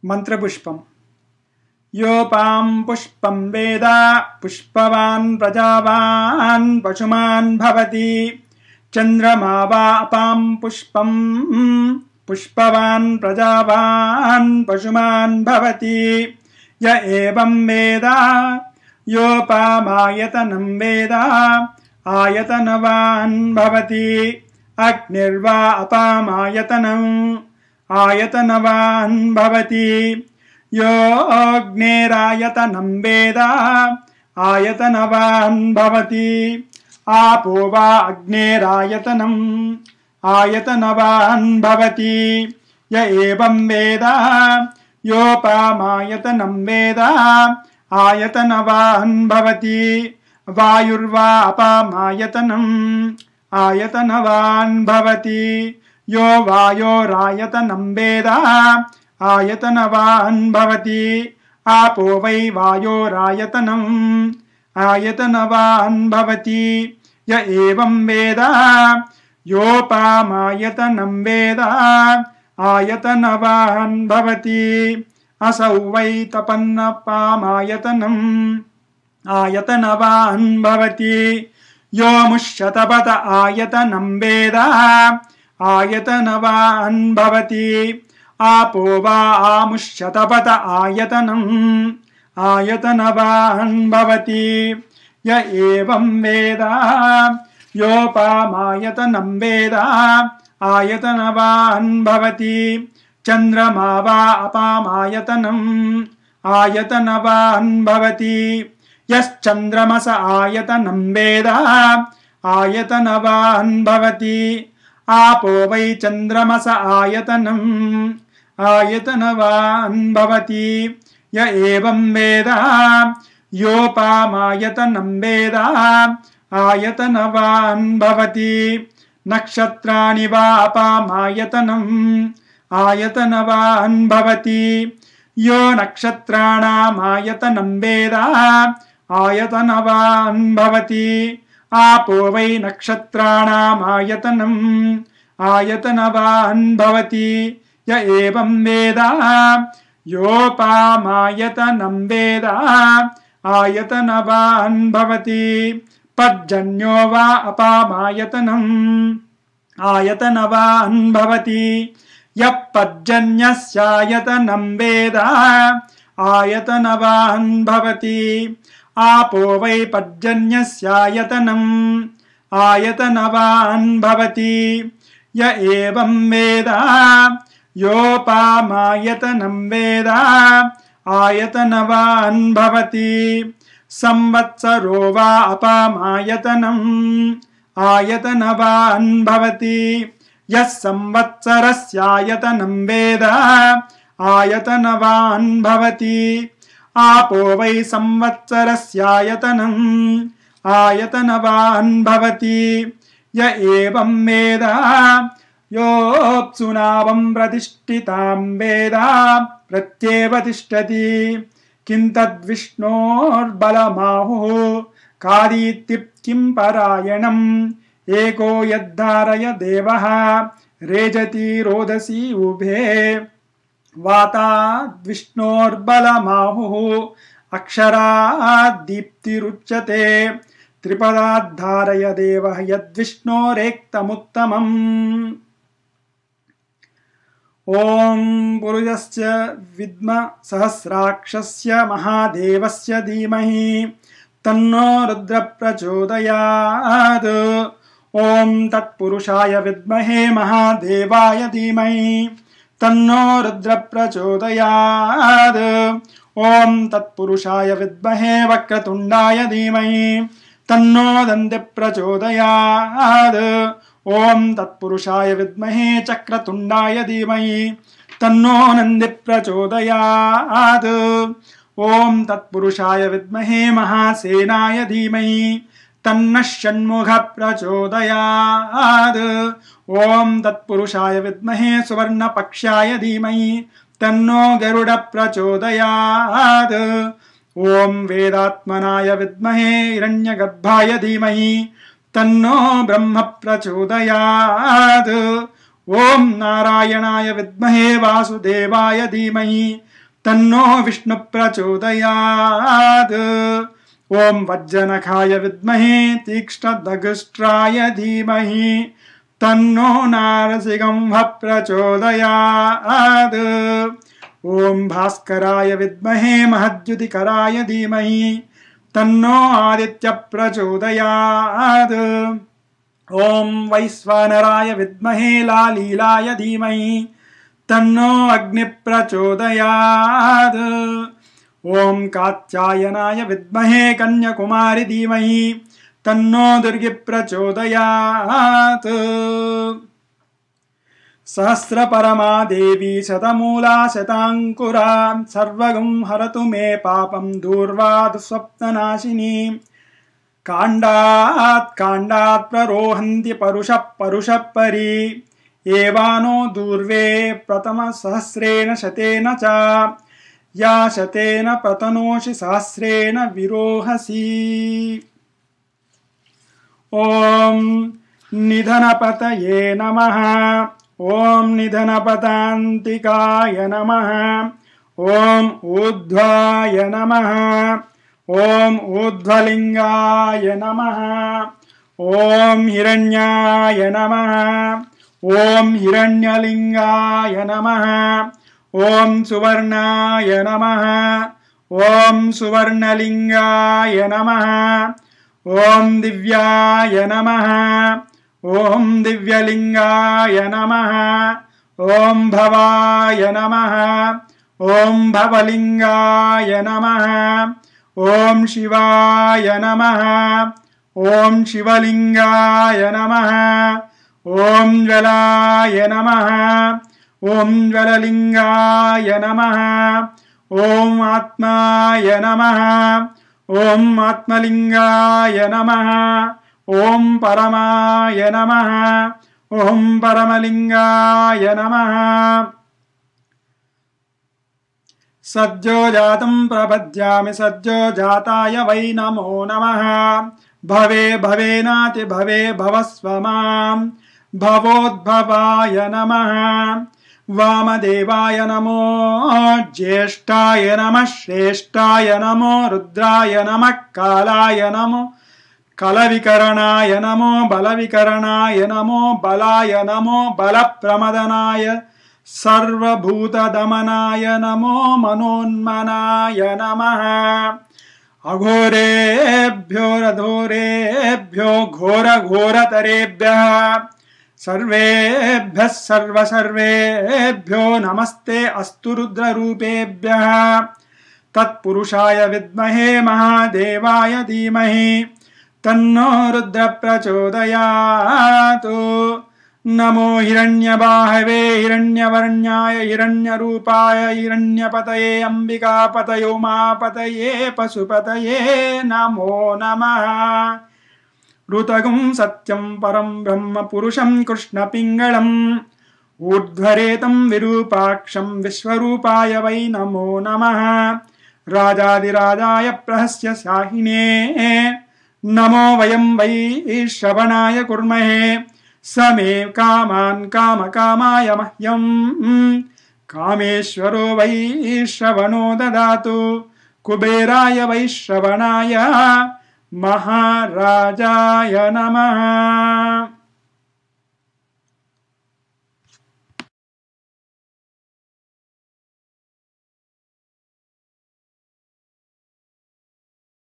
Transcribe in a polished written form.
मंत्रपुष्पम् योपां पुष्पं वेद पुष्पवान् प्रजावान् पशुमान् भवति चन्द्रमा वा अपां पुष्पं पुष्पवान् प्रजावान् पशुमान् भवति य एवं वेद योपामायतनं वेद आयतनवान् भवति अग्निर्वा अपामायतनम् आयतनवान् भवति यो अग्नेरायतनं वेद आयतनवान् भवति आपो वा अग्नेरायतनम् आयतनवान् भवति य एवं वेद योपामायतनं वेद आयतनवान् भवति वायुर्वा अपामायतनम् आयतनवान् भवति यो वायोरायतनं वेद आयतनवान् भवति आपो वै वायोरायतनम् आयतनवान् भवति य एवं वेद योपामायतनं वेद आयतनवान् भवति असौ वै तपन्नपामायतनम् आयतनवान् भवति यो मुष्यतपत आयतनं वेद आयतनवान् भवति आपो वा आमुष्यतपत आयतनम् आयतनवान् भवति य एवं वेद योपामायतनं वेद आयतनवान् भवति चन्द्रमा वा अपामायतनम् आयतनवान् भवति यश्चन्द्रमस आयतनं वेद आयतनवान् भवति आपो वै चन्द्रमस आयतनम् आयतनवान् भवति य एवं वेद योपामायतनं वेद आयतनवान् भवति नक्षत्राणि वा अपामायतनम् आयतनवान् भवति यो नक्षत्राणामायतनं वेद आयतनवान् भवति आपो वै नक्षत्राणामायतनम् आयतनवान् भवति य एवं वेद योपामायतनं वेद आयतनवान् भवति पर्जन्यो वा अपामायतनम् आयतनवान् भवति यः पर्जन्यस्यायतनं वेद आयतनवान् भवति आपो वै पर्जन्यस्यायतनम् आयतनवान् भवति य एवं वेद योपामायतनं वेद आयतनवान् भवति संवत्सरो वा अपामायतनम् आयतनवान् भवति यः संवत्सरस्यायतनं वेद आयतनवान् भवति आपो वै संवत्सरस्यायतनम् आयतनवान् भवति य एवं वेद योऽप्सुनावं प्रतिष्ठितां वेद प्रत्येव तिष्ठति किं तद्विष्णोर्बलमाहुः कादीत्युक्तिं परायणम् एको यद्धारय देवः रेजति रोदसी उभे वाताद्विष्णोर्बलमाहुः अक्षराद्दीप्तिरुच्यते त्रिपदाद्धारय देवः यद्विष्णोरेक्तमुत्तमम् ॐ पुरुषस्य विद्म सहस्राक्षस्य महादेवस्य धीमहि तन्नो रुद्र प्रचोदयात् ॐ तत्पुरुषाय विद्महे महादेवाय धीमहि तन्नो रुद्र प्रचोदयात् ॐ तत्पुरुषाय विद्महे वक्रतुण्डाय धीमहि तन्नो दन्ति प्रचोदयात् ॐ तत्पुरुषाय विद्महे चक्रतुण्डाय धीमहि तन्नो नन्दी प्रचोदयात् ॐ तत्पुरुषाय विद्महे महासेनाय धीमहि तन्नः षण्मुखः प्रचोदयात् ॐ तत्पुरुषाय विद्महे सुवर्णपक्ष्याय धीमहि तन्नो गरुड प्रचोदयात् ॐ वेदात्मनाय विद्महे हिरण्यगर्भाय धीमहि तन्नो ब्रह्म प्रचोदयात् ఓం నారాయణాయ విద్మహే వాసుదేవాయ ధీమహి తన్నో విష్ణు ప్రచోదయాత్. ఓం వజ్రనఖాయ విద్మహే తీక్ష్ణదగుష్ట్రాయ ధీమహి తన్నో నారసింహ ప్రచోదయాత్. ఓం భాస్కరాయ విద్మహే మహద్యుతికరాయ ధీమహి తన్నో ఆదిత్య ప్రచోదయాత్. ఓం వైశ్వానరాయ విద్మహే లాలీలాయ ధీమహి తన్నో అగ్ని ప్రచోదయాత్. ఓం కాత్యాయనాయ విద్మహే కన్యాకుమారి ధీమహి తన్నో దుర్గి ప్రచోదయాత్. సహస్రపరమా దేవి శతమూలా శతాంకురా సర్వగం హరతు మే పాపం దూర్వాదు స్వప్ననాశిని. కాండాత్ కాండాత్ ప్రరోహంతి పరుషః పరుషః పరి ఏవానో దూర్వే ప్రథమ సహస్రేణ శతేన చ యా శతేన ప్రతనోషి సహస్రేణ విరోహసి. ఓం నిధనపతయే నమః. ఓం నిధనపతాంతికాయ నమః. ఓం ఊర్ధ్వాయ నమః. ఓం ఊర్ధ్వలింగాయ నమః. ఓం హిరణ్యాయ నమః. ఓం హిరణ్యలింగాయ నమః. ఓం సువర్ణాయ నమః. ఓం సువర్ణలింగాయ నమః. ఓం దివ్యాయ నమః. ఓం దివ్యలింగాయ నమః. ఓం భవాయ నమః. ఓం భవలింగాయ నమః. ఓం శివాయ నమః. ఓం శివలింగాయ నమః. ఓం జ్వలాయ నమః. ఓం జ్వలలింగాయ నమః. ఓం ఆత్మాయ నమః. ఓం ఆత్మలింగాయ నమః. ఓం పరమాయ నమః. ఓం పరమలింగాయ నమః. సజ్జోజాతం ప్రపద్యామి సజ్జోజాతాయ వై నమో నమః. భవే భవేనాతి భవే భవస్వ మాం భవోద్భవాయ నమః. వామదేవాయ నమో జ్యేష్ఠాయ నమః శ్రేష్ఠాయ నమో రుద్రాయ నమః కాలాయ నమో కలవికరణాయ నమో బలవికరణాయ నమో బలాయ నమో బలప్రమదనాయ సర్వభూతదమనాయ నమో మనోన్మనాయ నమః. అఘోరేభ్యో రథోరేభ్యో ఘోరఘోరతరేభ్యః సర్వేభ్యః సర్వసర్వేభ్యో నమస్తే అస్తు రుద్రరూపేభ్యః. తత్పురుషాయ విద్మహే మహాదేవాయ ధీమహి తన్నో రుద్ర ప్రచోదయాత్. నమో హిరణ్యబాహవే హిరణ్యవర్ణ్యాయ హిరణ్యరూపాయ హిరణ్యపతయే అంబికాపతయే ఉమాపతయే పశుపతయే నమో నమః. ఋతగం సత్యం పరం బ్రహ్మ పురుషం కృష్ణపింగళం ఊర్ధ్వరేతం విరూపాక్షం విశ్వరూపాయ వై నమో నమః. రాజాదిరాజాయ ప్రహస్య సాహినే నమో వయం వై శ్రవణాయ కుర్మహే. సమే కామాన్ కామకామాయ మహ్యం కామేశ్వరో వై శ్రవణో దదాతు. కుబేరాయ వై శ్రవణాయ మహారాజాయ నమః.